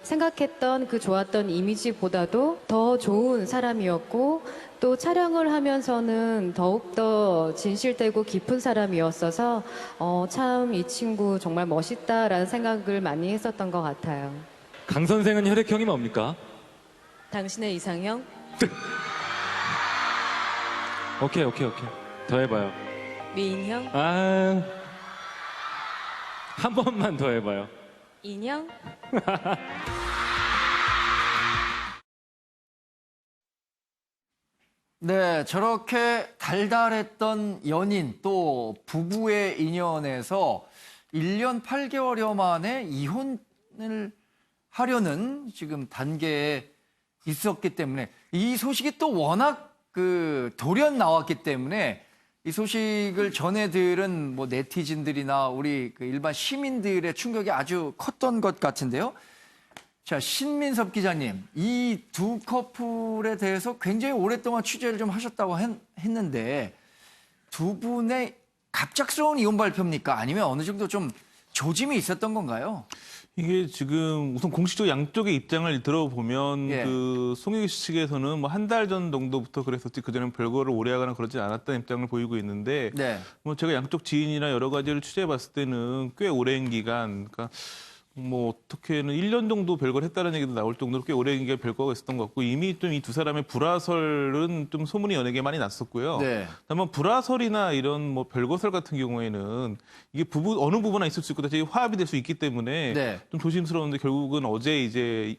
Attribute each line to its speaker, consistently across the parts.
Speaker 1: 생각했던 그 좋았던 이미지보다도 더 좋은 사람이었고 또 촬영을 하면서는 더욱더 진실되고 깊은 사람이었어서 참 이 친구 정말 멋있다라는 생각을 많이 했었던 것 같아요.
Speaker 2: 강 선생은 혈액형이 뭡니까?
Speaker 1: 당신의 이상형?
Speaker 2: 오케이. 더 해봐요.
Speaker 1: 미인형?
Speaker 2: 한 번만 더 해봐요.
Speaker 1: 인형?
Speaker 3: 네, 저렇게 달달했던 연인 또 부부의 인연에서 1년 8개월여 만에 이혼을 하려는 지금 단계에 있었기 때문에 이 소식이 또 워낙 돌연 나왔기 때문에 이 소식을 전해 들은 뭐 네티즌들이나 우리 일반 시민들의 충격이 아주 컸던 것 같은데요. 자, 신민섭 기자님, 이 두 커플에 대해서 굉장히 오랫동안 취재를 좀 하셨다고 했는데 두 분의 갑작스러운 이혼 발표입니까? 아니면 어느 정도 좀 조짐이 있었던 건가요?
Speaker 4: 이게 지금 우선 공식적으로 양쪽의 입장을 들어보면
Speaker 3: 예.
Speaker 4: 송혜교 씨 측에서는 뭐 한 달 전 정도부터 그랬었지 그전에는 별거를 오래 하거나 그러지 않았다는 입장을 보이고 있는데
Speaker 3: 네.
Speaker 4: 뭐 제가 양쪽 지인이나 여러 가지를 취재해 봤을 때는 꽤 오랜 기간 그러니까 뭐 어떻게는 1년 정도 별거를 했다는 얘기도 나올 정도로 꽤 오랜 기간 별거가 있었던 것 같고 이미 좀 이 두 사람의 불화설은 좀 소문이 여러 개 많이 났었고요.
Speaker 3: 네.
Speaker 4: 다만 불화설이나 이런 뭐 별거설 같은 경우에는 이게 어느 부분에 있을 수 있고 다시 화합이 될 수 있기 때문에
Speaker 3: 네.
Speaker 4: 좀 조심스러운데 결국은 어제 이제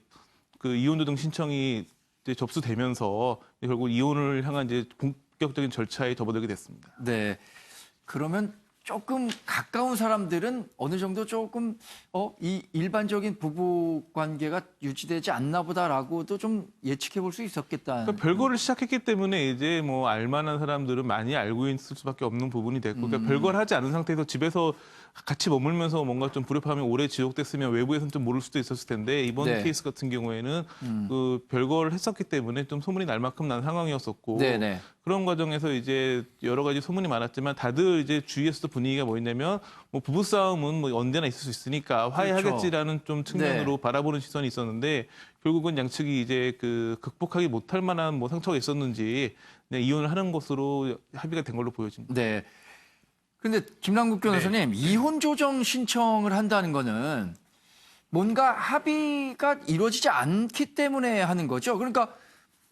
Speaker 4: 그 이혼 조정 신청이 이제 접수되면서 결국 이혼을 향한 이제 본격적인 절차에 접어들게 됐습니다.
Speaker 3: 네. 그러면 조금 가까운 사람들은 어느 정도 조금 이 일반적인 부부 관계가 유지되지 않나 보다라고도 좀 예측해 볼 수 있었겠다.
Speaker 4: 그러니까 별거를 시작했기 때문에 이제 뭐 알만한 사람들은 많이 알고 있을 수밖에 없는 부분이 됐고 그러니까 별거를 하지 않은 상태에서 집에서 같이 머물면서 뭔가 좀 불협화음이 오래 지속됐으면 외부에서는 좀 모를 수도 있었을 텐데 이번
Speaker 3: 네.
Speaker 4: 케이스 같은 경우에는 그 별거를 했었기 때문에 좀 소문이 날 만큼 난 상황이었었고
Speaker 3: 네네.
Speaker 4: 그런 과정에서 이제 여러 가지 소문이 많았지만 다들 이제 주위에서도 분위기가 뭐였냐면 뭐 부부싸움은 뭐 언제나 있을 수 있으니까 화해하겠지라는 좀 측면으로
Speaker 3: 네.
Speaker 4: 바라보는 시선이 있었는데 결국은 양측이 이제 극복하기 못할 만한 뭐 상처가 있었는지 그냥 이혼을 하는 것으로 합의가 된 걸로 보여집니다.
Speaker 3: 네. 근데 김남국 변호사님, 이혼 조정 신청을 한다는 거는 뭔가 합의가 이루어지지 않기 때문에 하는 거죠. 그러니까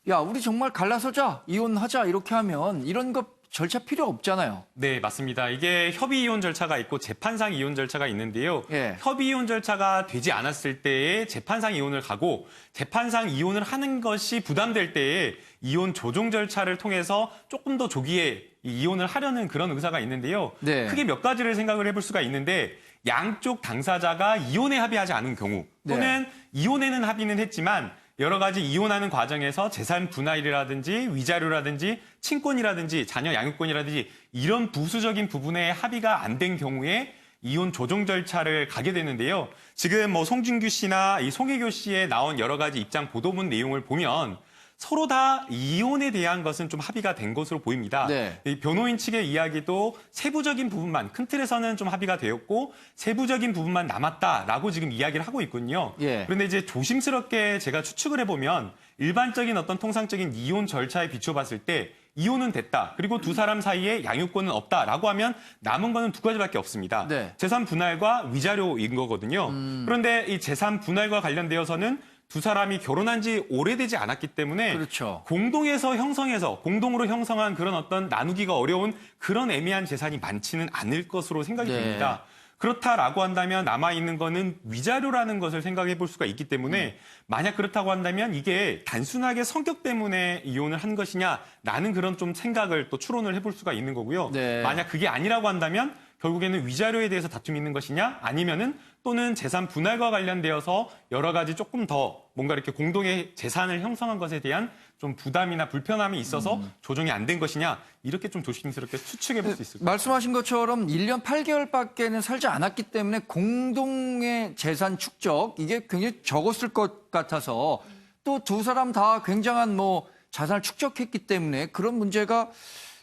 Speaker 3: 야, 우리 정말 갈라서자, 이혼하자 이렇게 하면 이런 거 절차 필요 없잖아요.
Speaker 5: 네, 맞습니다. 이게 협의 이혼 절차가 있고 재판상 이혼 절차가 있는데요.
Speaker 3: 예.
Speaker 5: 협의 이혼 절차가 되지 않았을 때에 재판상 이혼을 가고 재판상 이혼을 하는 것이 부담될 때에 이혼 조정 절차를 통해서 조금 더 조기에 이혼을 하려는 그런 의사가 있는데요.
Speaker 3: 네.
Speaker 5: 크게 몇 가지를 생각을 해볼 수가 있는데 양쪽 당사자가 이혼에 합의하지 않은 경우 또는 이혼에는 합의는 했지만 여러 가지 이혼하는 과정에서 재산 분할이라든지 위자료라든지 친권이라든지 자녀 양육권이라든지 이런 부수적인 부분에 합의가 안 된 경우에 이혼 조정 절차를 가게 되는데요. 지금 뭐 송준규 씨나 이 송혜교 씨에 나온 여러 가지 입장 보도문 내용을 보면 서로 다 이혼에 대한 것은 좀 합의가 된 것으로 보입니다.
Speaker 3: 네.
Speaker 5: 이 변호인 측의 이야기도 세부적인 부분만, 큰 틀에서는 좀 합의가 되었고 세부적인 부분만 남았다라고 지금 이야기를 하고 있군요.
Speaker 3: 예.
Speaker 5: 그런데 이제 조심스럽게 제가 추측을 해보면 일반적인 어떤 통상적인 이혼 절차에 비춰봤을 때 이혼은 됐다. 그리고 두 사람 사이에 양육권은 없다라고 하면 남은 거는 두 가지밖에 없습니다.
Speaker 3: 네.
Speaker 5: 재산 분할과 위자료인 거거든요. 그런데 이 재산 분할과 관련되어서는 두 사람이 결혼한 지 오래되지 않았기 때문에
Speaker 3: 그렇죠.
Speaker 5: 공동으로 형성한 그런 어떤 나누기가 어려운 그런 애매한 재산이 많지는 않을 것으로 생각이
Speaker 3: 네.
Speaker 5: 됩니다. 그렇다라고 한다면 남아있는 거는 위자료라는 것을 생각해 볼 수가 있기 때문에 만약 그렇다고 한다면 이게 단순하게 성격 때문에 이혼을 한 것이냐라는 그런 좀 생각을 또 추론을 해볼 수가 있는 거고요.
Speaker 3: 네.
Speaker 5: 만약 그게 아니라고 한다면 결국에는 위자료에 대해서 다툼이 있는 것이냐 아니면은 또는 재산 분할과 관련되어서 여러 가지 조금 더 뭔가 이렇게 공동의 재산을 형성한 것에 대한 좀 부담이나 불편함이 있어서 조정이 안 된 것이냐 이렇게 좀 조심스럽게 추측해 볼 수 있을 것 같습니다.
Speaker 3: 말씀하신 것처럼 1년 8개월밖에는 살지 않았기 때문에 공동의 재산 축적 이게 굉장히 적었을 것 같아서 또 두 사람 다 굉장한 뭐 자산을 축적했기 때문에 그런 문제가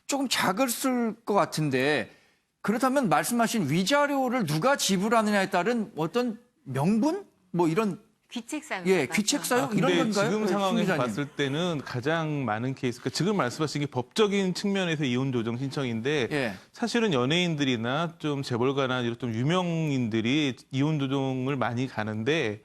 Speaker 3: 조금 작았을 것 같은데 그렇다면 말씀하신 위자료를 누가 지불하느냐에 따른 어떤 명분? 뭐 이런
Speaker 6: 귀책 사유.
Speaker 3: 예, 귀책 사유 이런
Speaker 4: 근데
Speaker 3: 건가요?
Speaker 4: 지금
Speaker 3: 네,
Speaker 4: 상황에서
Speaker 3: 심 기자님.
Speaker 4: 봤을 때는 가장 많은 케이스, 그러니까 지금 말씀하신 게 법적인 측면에서 이혼 조정 신청인데
Speaker 3: 예.
Speaker 4: 사실은 연예인들이나 좀 재벌가나 이런 좀 유명인들이 이혼 조정을 많이 가는데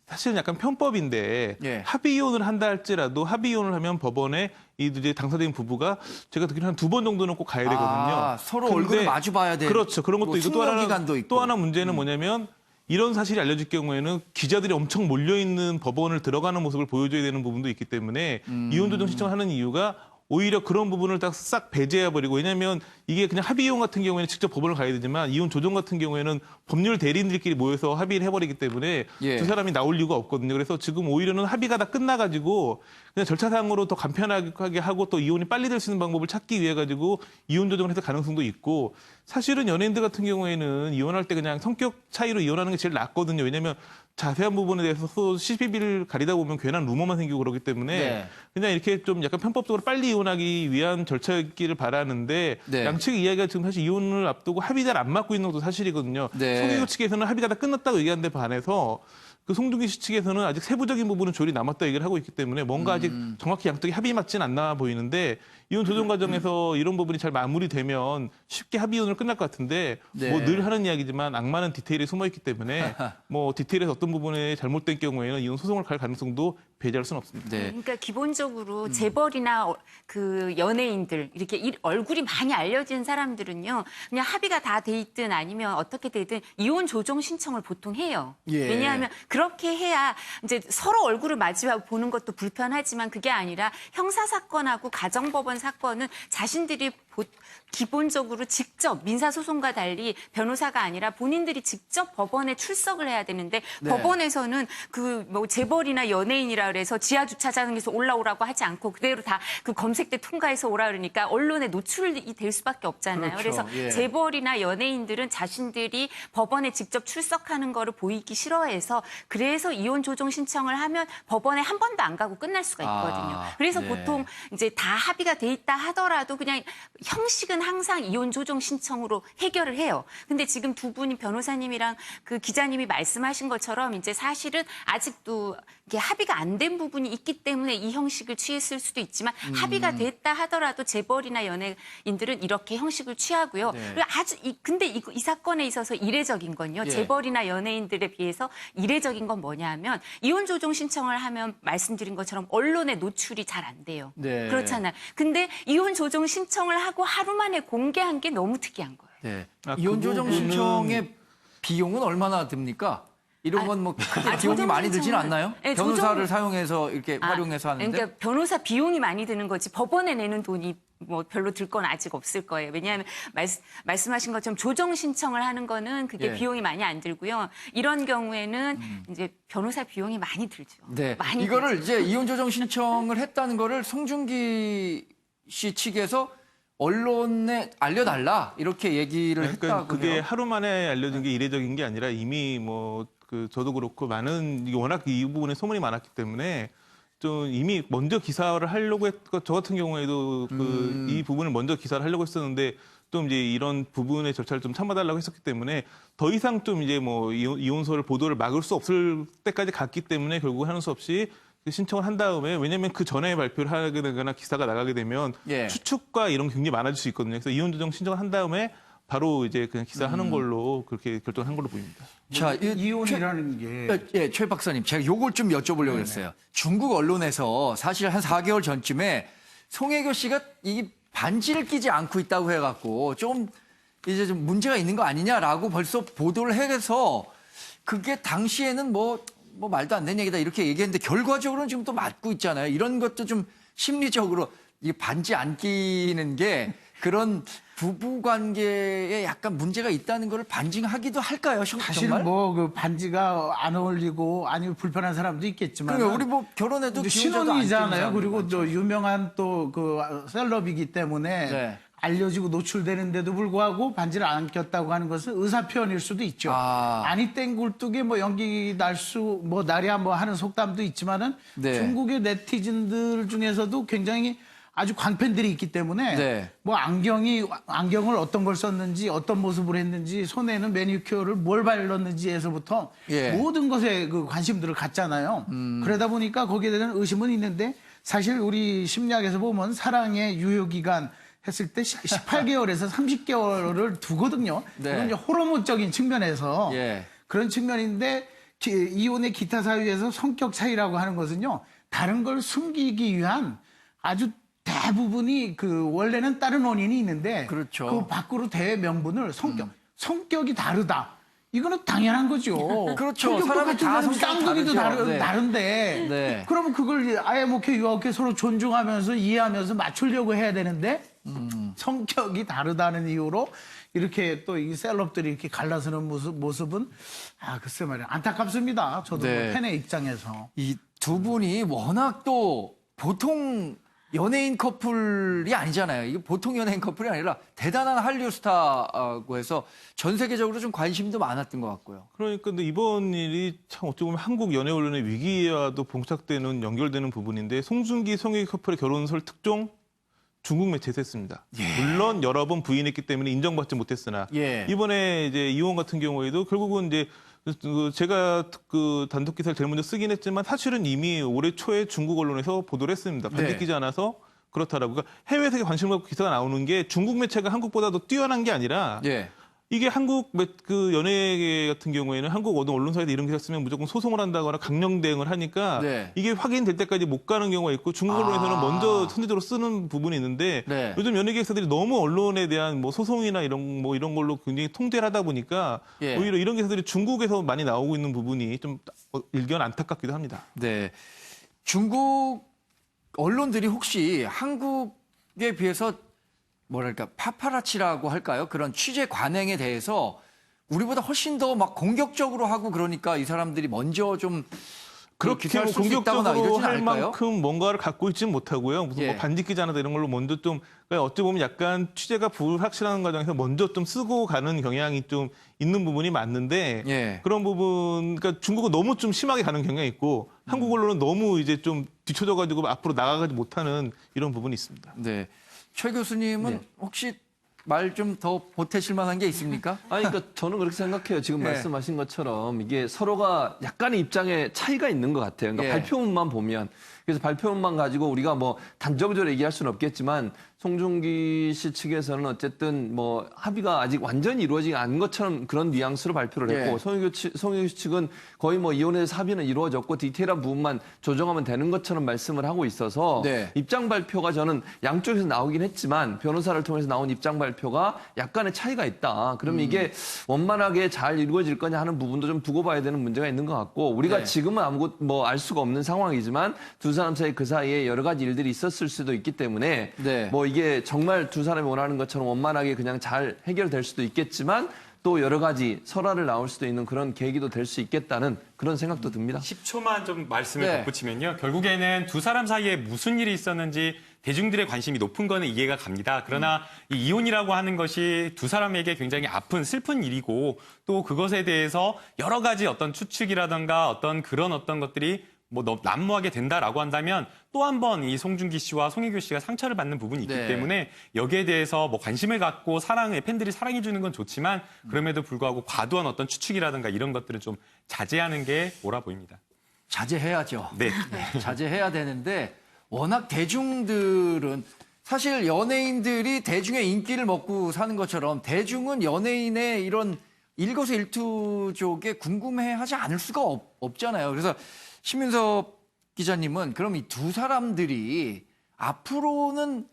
Speaker 4: 사실은 약간 편법인데
Speaker 3: 예.
Speaker 4: 합의 이혼을 한다 할지라도 합의 이혼을 하면 법원에 이제 당사자인 부부가 제가 듣기로는 한 2번 정도는 꼭 가야 되거든요.
Speaker 3: 아, 서로
Speaker 4: 근데
Speaker 3: 얼굴을 마주 봐야 돼.
Speaker 4: 그렇죠. 그런 것도
Speaker 3: 뭐
Speaker 4: 있고
Speaker 3: 숙려 기간도 있고.
Speaker 4: 또 하나 문제는 뭐냐면 이런 사실이 알려질 경우에는 기자들이 엄청 몰려있는 법원을 들어가는 모습을 보여줘야 되는 부분도 있기 때문에 이혼 조정 신청을 하는 이유가 오히려 그런 부분을 딱 싹 배제해버리고, 왜냐하면 이게 그냥 합의 이혼 같은 경우에는 직접 법원을 가야 되지만 이혼 조정 같은 경우에는 법률 대리인들끼리 모여서 합의를 해버리기 때문에
Speaker 3: 예.
Speaker 4: 두 사람이 나올 이유가 없거든요. 그래서 지금 오히려는 합의가 다 끝나가지고 그냥 절차상으로 더 간편하게 하고 또 이혼이 빨리 될 수 있는 방법을 찾기 위해 가지고 이혼 조정을 해서 가능성도 있고, 사실은 연예인들 같은 경우에는 이혼할 때 그냥 성격 차이로 이혼하는 게 제일 낫거든요. 왜냐하면 자세한 부분에 대해서 또 CCTV를 가리다 보면 괜한 루머만 생기고 그러기 때문에
Speaker 3: 네.
Speaker 4: 그냥 이렇게 좀 약간 편법적으로 빨리 이혼하기 위한 절차였기를 바라는데
Speaker 3: 네.
Speaker 4: 양측 이야기가 지금 사실 이혼을 앞두고 합의 잘 안 맞고 있는 것도 사실이거든요.
Speaker 3: 네.
Speaker 4: 송혜교 측에서는 합의가 다 끝났다고 얘기하는데 반해서 그 송중기 씨 측에서는 아직 세부적인 부분은 조율이 남았다 얘기를 하고 있기 때문에 뭔가 아직 정확히 양쪽이 합의 맞진 않나 보이는데 이혼 조정 과정에서 이런 부분이 잘 마무리되면 쉽게 합의 이혼을 끝날 것 같은데
Speaker 3: 네.
Speaker 4: 뭐 늘 하는 이야기지만 악마는 디테일에 숨어 있기 때문에 뭐 디테일에서 어떤 부분에 잘못된 경우에는 이혼 소송을 갈 가능성도 배제할 수는 없습니다.
Speaker 3: 네.
Speaker 6: 그러니까 기본적으로 재벌이나 그 연예인들 이렇게 얼굴이 많이 알려진 사람들은요, 그냥 합의가 다 돼 있든 아니면 어떻게 되든 이혼 조정 신청을 보통 해요.
Speaker 3: 예.
Speaker 6: 왜냐하면 그렇게 해야 이제 서로 얼굴을 마주 보는 것도 불편하지만 그게 아니라 형사 사건하고 가정법원 사건은 자신들이 기본적으로 직접 민사소송과 달리 변호사가 아니라 본인들이 직접 법원에 출석을 해야 되는데
Speaker 3: 네.
Speaker 6: 법원에서는 그 뭐 재벌이나 연예인이라 그래서 지하 주차장에서 올라오라고 하지 않고 그대로 다 그 검색대 통과해서 오라 그러니까 언론에 노출이 될 수밖에 없잖아요.
Speaker 3: 그렇죠.
Speaker 6: 그래서
Speaker 3: 예.
Speaker 6: 재벌이나 연예인들은 자신들이 법원에 직접 출석하는 거를 보이기 싫어해서 그래서 이혼 조정 신청을 하면 법원에 한 번도 안 가고 끝날 수가 있거든요.
Speaker 3: 아,
Speaker 6: 그래서
Speaker 3: 네.
Speaker 6: 보통 이제 다 합의가 돼 있다 하더라도 그냥 형식은 항상 이혼 조정 신청으로 해결을 해요. 근데 지금 두 분이 변호사님이랑 그 기자님이 말씀하신 것처럼 이제 사실은 아직도 이게 합의가 안 된 부분이 있기 때문에 이 형식을 취했을 수도 있지만 합의가 됐다 하더라도 재벌이나 연예인들은 이렇게 형식을 취하고요.
Speaker 3: 네.
Speaker 6: 그리고 근데 이 사건에 있어서 이례적인 건요.
Speaker 3: 예.
Speaker 6: 재벌이나 연예인들에 비해서 이례적인 건 뭐냐면 이혼 조정 신청을 하면 말씀드린 것처럼 언론에 노출이 잘 안 돼요.
Speaker 3: 네.
Speaker 6: 그렇잖아요. 근데 이혼 조정 신청을 하고 하루 만에 공개한 게 너무 특이한 거예요.
Speaker 3: 네.
Speaker 4: 아,
Speaker 3: 이혼
Speaker 4: 그
Speaker 3: 조정
Speaker 4: 부분은-
Speaker 3: 신청의 비용은 얼마나 듭니까? 이런 건 뭐 크게 비용이 많이 들진
Speaker 6: 조정
Speaker 3: 않나요?
Speaker 6: 신청은- 네,
Speaker 3: 변호사를
Speaker 6: 조정-
Speaker 3: 사용해서 이렇게 활용해서 하는데.
Speaker 6: 그러니까 변호사 비용이 많이 드는 거지 법원에 내는 돈이 뭐 별로 들 건 아직 없을 거예요. 왜냐하면 말씀하신 것처럼 조정 신청을 하는 거는 그게
Speaker 3: 예.
Speaker 6: 비용이 많이 안 들고요. 이런 경우에는 이제 변호사 비용이 많이 들죠.
Speaker 3: 네.
Speaker 6: 많이
Speaker 3: 이거를
Speaker 6: 들죠.
Speaker 3: 이제 이혼 조정 신청을 했다는 거를 송중기 씨 측에서 언론에 알려달라 이렇게 얘기를
Speaker 4: 그러니까
Speaker 3: 했다고요.
Speaker 4: 그게 하루 만에 알려진 게 이례적인 게 아니라 이미 뭐 그 저도 그렇고 많은 이게 워낙 이 부분에 소문이 많았기 때문에 좀 이미 먼저 기사를 하려고 했고 저 같은 경우에도 그 이 부분을 먼저 기사를 하려고 했었는데 좀 이제 이런 부분의 절차를 좀 참아달라고 했었기 때문에 더 이상 좀 이제 뭐 이혼서를 보도를 막을 수 없을 때까지 갔기 때문에 결국 하는 수 없이 신청을 한 다음에 왜냐하면 그 전에 발표를 하게 되거나 기사가 나가게 되면
Speaker 3: 예.
Speaker 4: 추측과 이런 게 굉장히 많아질 수 있거든요. 그래서 이혼 조정 신청을 한 다음에 바로 이제 그냥 기사하는 걸로 그렇게 결정한 걸로 보입니다.
Speaker 3: 자,
Speaker 7: 이혼이라는 게
Speaker 3: 예, 최 박사님, 제가 요걸 좀 여쭤보려고 했어요. 중국 언론에서 사실 한 4개월 전쯤에 송혜교 씨가 이 반지를 끼지 않고 있다고 해갖고 좀 이제 좀 문제가 있는 거 아니냐라고 벌써 보도를 해서 그게 당시에는 뭐 말도 안 되는 얘기다 이렇게 얘기했는데 결과적으로는 지금 또 맞고 있잖아요. 이런 것도 좀 심리적으로 이 반지 안 끼는 게 그런 부부 관계에 약간 문제가 있다는 걸 반증하기도 할까요?
Speaker 7: 사실
Speaker 3: 정말?
Speaker 7: 뭐 그 반지가 안 어울리고 아니면 불편한 사람도 있겠지만
Speaker 3: 그러니까 우리 뭐 결혼해도 기혼자도 안 끼는
Speaker 7: 신혼이잖아요.
Speaker 3: 사람들
Speaker 7: 그리고
Speaker 3: 많죠.
Speaker 7: 또 유명한 또 그 셀럽이기 때문에
Speaker 3: 네.
Speaker 7: 알려지고 노출되는데도 불구하고 반지를 안 꼈다고 하는 것은 의사 표현일 수도 있죠.
Speaker 3: 아.
Speaker 7: 아니 땡굴뚝에 뭐 연기 날랴 뭐 하는 속담도 있지만은
Speaker 3: 네.
Speaker 7: 중국의 네티즌들 중에서도 굉장히 아주 광팬들이 있기 때문에
Speaker 3: 네.
Speaker 7: 뭐 안경을 어떤 걸 썼는지 어떤 모습을 했는지 손에는 매니큐어를 뭘 발랐는지에서부터
Speaker 3: 예.
Speaker 7: 모든 것에 그 관심들을 갖잖아요. 그러다 보니까 거기에 대한 의심은 있는데 사실 우리 심리학에서 보면 사랑의 유효기간 했을 때 18개월에서 30개월을 두거든요.
Speaker 3: 네.
Speaker 7: 그건 이제 호르몬적인 측면에서
Speaker 3: 예.
Speaker 7: 그런 측면인데 이혼의 기타 사유에서 성격 차이라고 하는 것은요. 다른 걸 숨기기 위한 아주 대부분이 그 원래는 다른 원인이 있는데
Speaker 3: 그렇죠.
Speaker 7: 그 밖으로 대명분을 성격이 다르다. 이거는 당연한 거죠.
Speaker 3: 그렇죠.
Speaker 7: 성격도
Speaker 3: 사람이
Speaker 7: 같은
Speaker 3: 다
Speaker 7: 사람
Speaker 3: 성격이
Speaker 7: 쌍둥이도
Speaker 3: 다르죠. 네.
Speaker 7: 다른데
Speaker 3: 네.
Speaker 7: 그러면 그걸 아예 먹혀 유학해 서로 존중하면서 이해하면서 맞추려고 해야 되는데 성격이 다르다는 이유로 이렇게 또 이 셀럽들이 이렇게 갈라서는 모습은 글쎄 말이야 안타깝습니다. 저도
Speaker 3: 네.
Speaker 7: 뭐 팬의 입장에서.
Speaker 3: 이 두 분이 워낙 또 보통 연예인 커플이 아니잖아요. 이게 보통 연예인 커플이 아니라 대단한 한류 스타고 해서 전 세계적으로 좀 관심도 많았던 것 같고요.
Speaker 4: 그러니까 근데 이번 일이 참 어찌 보면 한국 연애 언론의 위기와도 봉착되는 연결되는 부분인데 송중기 성희 커플의 결혼설 특종 중국 매체에서 했습니다. 물론 여러 번 부인했기 때문에 인정받지 못했으나
Speaker 3: 예.
Speaker 4: 이번에 이제 이혼 같은 경우에도 결국은 이제 제가 그 단독 기사를 제일 먼저 쓰긴 했지만 사실은 이미 올해 초에 중국 언론에서 보도를 했습니다. 반직기지 않아서 그렇다라고. 그러니까 해외에서 관심을 갖고 기사가 나오는 게 중국 매체가 한국보다도 뛰어난 게 아니라
Speaker 3: 예.
Speaker 4: 이게 한국 그 연예계 같은 경우에는 한국 어떤 언론사에서 이런 기사 쓰면 무조건 소송을 한다거나 강령 대응을 하니까
Speaker 3: 네.
Speaker 4: 이게 확인될 때까지 못 가는 경우가 있고 중국 언론에서는 먼저 선제적으로 쓰는 부분이 있는데
Speaker 3: 네.
Speaker 4: 요즘 연예계에서들이 너무 언론에 대한 뭐 소송이나 이런 걸로 굉장히 통제를 하다 보니까
Speaker 3: 예.
Speaker 4: 오히려 이런 기사들이 중국에서 많이 나오고 있는 부분이 좀 일견 안타깝기도 합니다.
Speaker 3: 네. 중국 언론들이 혹시 한국에 비해서 뭐랄까 파파라치라고 할까요? 그런 취재 관행에 대해서 우리보다 훨씬 더 막 공격적으로 하고 그러니까 이 사람들이 먼저 좀
Speaker 4: 그렇게
Speaker 3: 기사를 쓸수 있다거나
Speaker 4: 공격적으로
Speaker 3: 이러진
Speaker 4: 할
Speaker 3: 않을까요?
Speaker 4: 만큼 뭔가를 갖고 있지는 못하고요. 무슨
Speaker 3: 예.
Speaker 4: 뭐 반직기자나 이런 걸로 먼저 좀 그러니까 어찌 보면 약간 취재가 불확실한 과정에서 먼저 좀 쓰고 가는 경향이 좀 있는 부분이 맞는데
Speaker 3: 예.
Speaker 4: 그런 부분 그러니까 중국은 너무 좀 심하게 가는 경향이 있고 한국 언론은 너무 이제 좀 뒤쳐져가지고 앞으로 나가지 못하는 이런 부분이 있습니다.
Speaker 3: 네. 최 교수님은
Speaker 8: 네.
Speaker 3: 혹시 말 좀 더 보태실 만한 게 있습니까?
Speaker 8: 아니, 그러니까 저는 그렇게 생각해요. 지금
Speaker 3: 네.
Speaker 8: 말씀하신 것처럼 이게 서로가 약간의 입장에 차이가 있는 것 같아요. 그러니까
Speaker 3: 예.
Speaker 8: 발표문만 보면. 그래서 발표문만 가지고 우리가 뭐 단정적으로 얘기할 수는 없겠지만 송중기 씨 측에서는 어쨌든 뭐 합의가 아직 완전히 이루어지지 않은 것처럼 그런 뉘앙스로 발표를 했고
Speaker 3: 예.
Speaker 8: 송혜교 씨 측은 거의 뭐 이혼해서 합의는 이루어졌고 디테일한 부분만 조정하면 되는 것처럼 말씀을 하고 있어서
Speaker 3: 네.
Speaker 8: 입장 발표가 저는 양쪽에서 나오긴 했지만 변호사를 통해서 나온 입장 발표가 약간의 차이가 있다. 그러면 이게 원만하게 잘 이루어질 거냐 하는 부분도 좀 두고 봐야 되는 문제가 있는 것 같고 우리가
Speaker 3: 네.
Speaker 8: 지금은 아무것도 뭐 알 수가 없는 상황이지만 두 사람 사이 그 사이에 여러 가지 일들이 있었을 수도 있기 때문에
Speaker 3: 네.
Speaker 8: 뭐 이게 정말 두 사람이 원하는 것처럼 원만하게 그냥 잘 해결될 수도 있겠지만 또 여러 가지 설화를 나올 수도 있는 그런 계기도 될 수 있겠다는 그런 생각도 듭니다.
Speaker 5: 10초만 좀 말씀을
Speaker 3: 네.
Speaker 5: 덧붙이면요. 결국에는 두 사람 사이에 무슨 일이 있었는지 대중들의 관심이 높은 거는 이해가 갑니다. 그러나 이 이혼이라고 하는 것이 두 사람에게 굉장히 아픈 슬픈 일이고 또 그것에 대해서 여러 가지 어떤 추측이라든가 어떤 그런 어떤 것들이 뭐 난무하게 된다라고 한다면 또 한 번 이 송중기 씨와 송혜교 씨가 상처를 받는 부분이 있기
Speaker 3: 네.
Speaker 5: 때문에 여기에 대해서 뭐 관심을 갖고 팬들이 사랑해 주는 건 좋지만 그럼에도 불구하고 과도한 어떤 추측이라든가 이런 것들은 좀 자제하는 게 옳아 보입니다.
Speaker 3: 자제해야죠.
Speaker 5: 네.
Speaker 3: 자제해야 되는데 워낙 대중들은 사실 연예인들이 대중의 인기를 먹고 사는 것처럼 대중은 연예인의 이런 일거수일투족에 궁금해하지 않을 수가 없잖아요. 그래서 심윤섭 기자님은 그럼 이 두 사람들이 앞으로는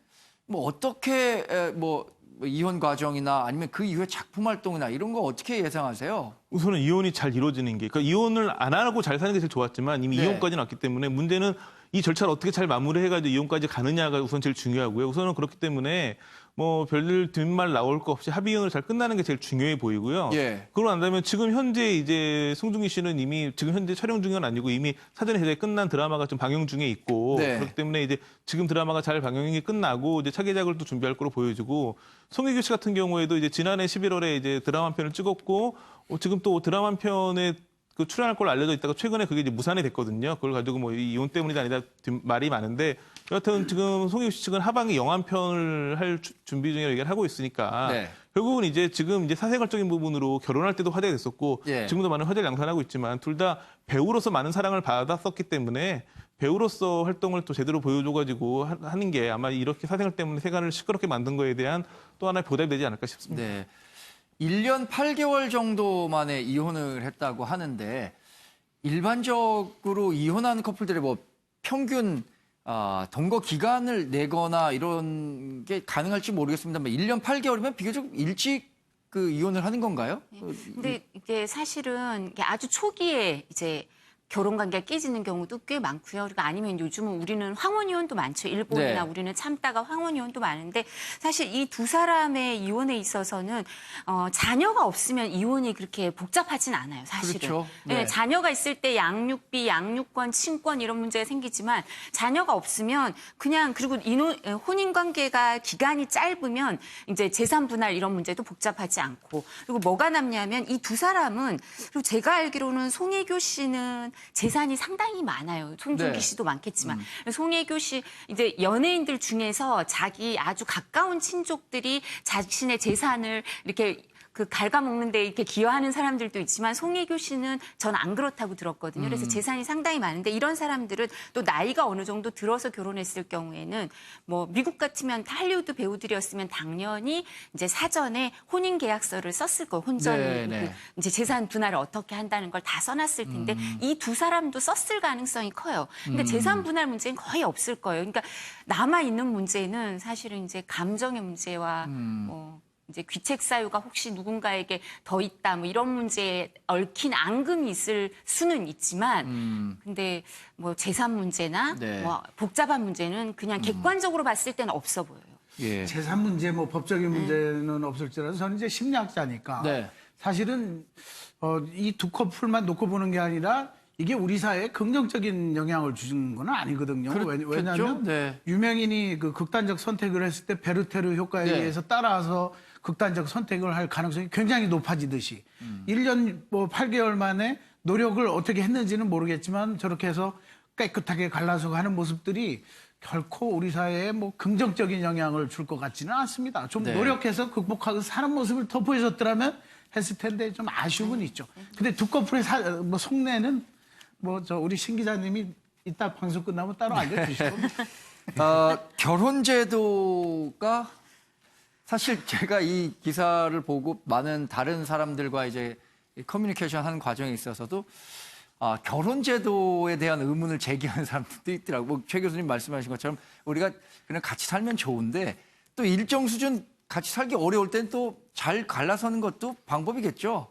Speaker 3: 뭐 어떻게 뭐 이혼 과정이나 아니면 그 이후에 작품 활동이나 이런 거 어떻게 예상하세요?
Speaker 4: 우선은 이혼이 잘 이루어지는 게, 그러니까 이혼을 안 하고 잘 사는 게 제일 좋았지만 이미
Speaker 3: 네.
Speaker 4: 이혼까지는 왔기 때문에 문제는 이 절차를 어떻게 잘 마무리해가지고 이혼까지 가느냐가 우선 제일 중요하고요. 우선은 그렇기 때문에 뭐 별일 뒷말 나올 거 없이 합의 이혼으로 잘 끝나는 게 제일 중요해 보이고요.
Speaker 3: 예.
Speaker 4: 그러고 난다면 지금 현재 이제 송중기 씨는 이미 지금 현재 촬영 중은 아니고 이미 사전에 제작이 끝난 드라마가 좀 방영 중에 있고
Speaker 3: 네.
Speaker 4: 그렇기 때문에 이제 지금 드라마가 잘 방영이 끝나고 이제 차기작을 또 준비할 거로 보여지고 송혜교 씨 같은 경우에도 이제 지난해 11월에 이제 드라마 한 편을 찍었고 지금 또 드라마 한 편에 그 출연할 걸로 알려져 있다가 최근에 그게 이제 무산이 됐거든요. 그걸 가지고 뭐 이혼 때문이다 아니다 말이 많은데 여하튼 지금 송혜교 씨 측은 하반기 영화편을 할 준비 중이라고 얘기를 하고 있으니까
Speaker 3: 네.
Speaker 4: 결국은 이제 지금 이제 사생활적인 부분으로 결혼할 때도 화제가 됐었고
Speaker 3: 예.
Speaker 4: 지금도 많은 화제를 양산하고 있지만 둘 다 배우로서 많은 사랑을 받았었기 때문에 배우로서 활동을 또 제대로 보여줘가지고 하는 게 아마 이렇게 사생활 때문에 세간을 시끄럽게 만든 거에 대한 또 하나의 보답이 되지 않을까 싶습니다.
Speaker 3: 네. 1년 8개월 정도 만에 이혼을 했다고 하는데 일반적으로 이혼한 커플들의 뭐 평균 동거 기간을 내거나 이런 게 가능할지 모르겠습니다만 1년 8개월이면 비교적 일찍 그 이혼을 하는 건가요?
Speaker 6: 근데 이게 사실은 이게 아주 초기에 이제 결혼 관계가 깨지는 경우도 꽤 많고요. 그리고 아니면 요즘은 우리는 황혼 이혼도 많죠. 일본이나
Speaker 3: 네.
Speaker 6: 우리는 참다가 황혼 이혼도 많은데 사실 이 두 사람의 이혼에 있어서는 자녀가 없으면 이혼이 그렇게 복잡하진 않아요. 사실은.
Speaker 3: 그렇죠. 네.
Speaker 6: 네, 자녀가 있을 때 양육비, 양육권, 친권 이런 문제가 생기지만 자녀가 없으면 그냥 그리고 혼인 관계가 기간이 짧으면 이제 재산 분할 이런 문제도 복잡하지 않고 그리고 뭐가 남냐면 이 두 사람은 그리고 제가 알기로는 송혜교 씨는 재산이 상당히 많아요. 송중기
Speaker 3: 네.
Speaker 6: 씨도 많겠지만 송혜교 씨 이제 연예인들 중에서 자기 아주 가까운 친족들이 자신의 재산을 이렇게 그 갉아먹는 데 이렇게 기여하는 사람들도 있지만 송혜교 씨는 전 안 그렇다고 들었거든요. 그래서 재산이 상당히 많은데 이런 사람들은 또 나이가 어느 정도 들어서 결혼했을 경우에는 뭐 미국 같으면 할리우드 배우들이었으면 당연히 이제 사전에 혼인 계약서를 썼을 거예요. 혼전
Speaker 3: 네네.
Speaker 6: 그 이제 재산 분할을 어떻게 한다는 걸 다 써놨을 텐데 이 두 사람도 썼을 가능성이 커요. 그러니까 재산 분할 문제는 거의 없을 거예요. 그러니까 남아 있는 문제는 사실은 이제 감정의 문제와 뭐 이제 귀책 사유가 혹시 누군가에게 더 있다 뭐 이런 문제에 얽힌 앙금이 있을 수는 있지만 근데 뭐 재산 문제나
Speaker 3: 네.
Speaker 6: 뭐 복잡한 문제는 그냥 객관적으로 봤을 때는 없어 보여요.
Speaker 3: 예.
Speaker 7: 재산 문제, 뭐 법적인 문제는 없을지라도 저는 이제 심리학자니까
Speaker 3: 네.
Speaker 7: 사실은 이 두 커플만 놓고 보는 게 아니라 이게 우리 사회에 긍정적인 영향을 주는 건 아니거든요.
Speaker 3: 그렇겠죠?
Speaker 7: 왜냐하면
Speaker 3: 네.
Speaker 7: 유명인이 그 극단적 선택을 했을 때 베르테르 효과에
Speaker 3: 네.
Speaker 7: 의해서 따라서 극단적 선택을 할 가능성이 굉장히 높아지듯이 1년 뭐 8개월 만에 노력을 어떻게 했는지는 모르겠지만 저렇게 해서 깨끗하게 갈라서 가는 모습들이 결코 우리 사회에 뭐 긍정적인 영향을 줄 것 같지는 않습니다. 좀
Speaker 3: 네.
Speaker 7: 노력해서 극복하고 사는 모습을 더 보여줬더라면 했을 텐데 좀 아쉬움은 있죠. 근데 두 커플의 뭐 속내는 뭐 저 우리 신 기자님이 이따 방송 끝나면 따로 알려주시고
Speaker 3: 결혼 제도가 사실 제가 이 기사를 보고 많은 다른 사람들과 이제 커뮤니케이션 하는 과정에 있어서도 결혼 제도에 대한 의문을 제기하는 사람들도 있더라고요. 뭐 최 교수님 말씀하신 것처럼 우리가 그냥 같이 살면 좋은데 또 일정 수준 같이 살기 어려울 땐 또 잘 갈라서는 것도 방법이겠죠.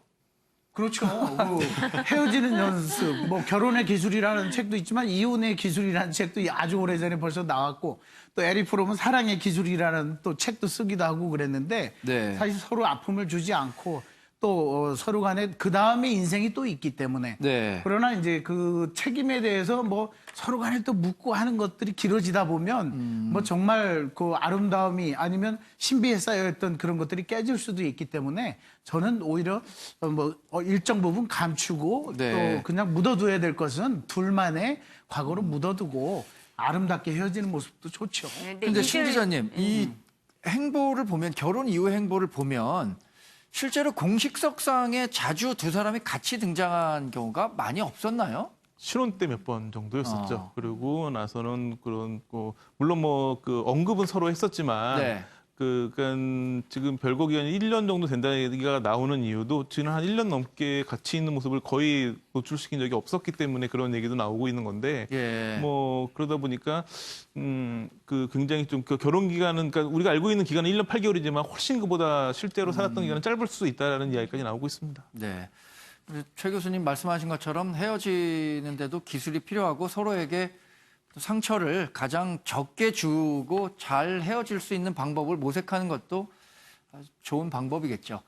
Speaker 7: 그렇죠. 그 헤어지는 연습, 뭐 결혼의 기술이라는 책도 있지만 이혼의 기술이라는 책도 아주 오래전에 벌써 나왔고 또 에릭 프롬은 사랑의 기술이라는 또 책도 쓰기도 하고 그랬는데
Speaker 3: 네.
Speaker 7: 사실 서로 아픔을 주지 않고 또 서로 간에 그 다음에 인생이 또 있기 때문에
Speaker 3: 네.
Speaker 7: 그러나 이제 그 책임에 대해서 뭐 서로 간에 또 묻고 하는 것들이 길어지다 보면 뭐 정말 그 아름다움이 아니면 신비에 쌓여있던 그런 것들이 깨질 수도 있기 때문에 저는 오히려 뭐 일정 부분 감추고
Speaker 3: 네.
Speaker 7: 또 그냥 묻어둬야 될 것은 둘만의 과거로 묻어두고 아름답게 헤어지는 모습도 좋죠.
Speaker 3: 근데 신 기자님, 이 행보를 보면 결혼 이후 행보를 보면 실제로 공식석상에 자주 두 사람이 같이 등장한 경우가 많이 없었나요?
Speaker 4: 신혼 때 몇 번 정도였었죠. 그리고 나서는 그런 물론 뭐 그 언급은 서로 했었지만
Speaker 3: 네.
Speaker 4: 그러니까 지금 별거 기간이 1년 정도 된다는 얘기가 나오는 이유도 지금 한 1년 넘게 같이 있는 모습을 거의 노출시킨 적이 없었기 때문에 그런 얘기도 나오고 있는 건데
Speaker 3: 예.
Speaker 4: 뭐 그러다 보니까 그 굉장히 좀 그 결혼 기간은 그러니까 우리가 알고 있는 기간은 1년 8개월이지만 훨씬 그보다 실제로 살았던 기간은 짧을 수 있다라는 이야기까지 나오고 있습니다.
Speaker 3: 네. 우리 최 교수님 말씀하신 것처럼 헤어지는데도 기술이 필요하고 서로에게 상처를 가장 적게 주고 잘 헤어질 수 있는 방법을 모색하는 것도 좋은 방법이겠죠.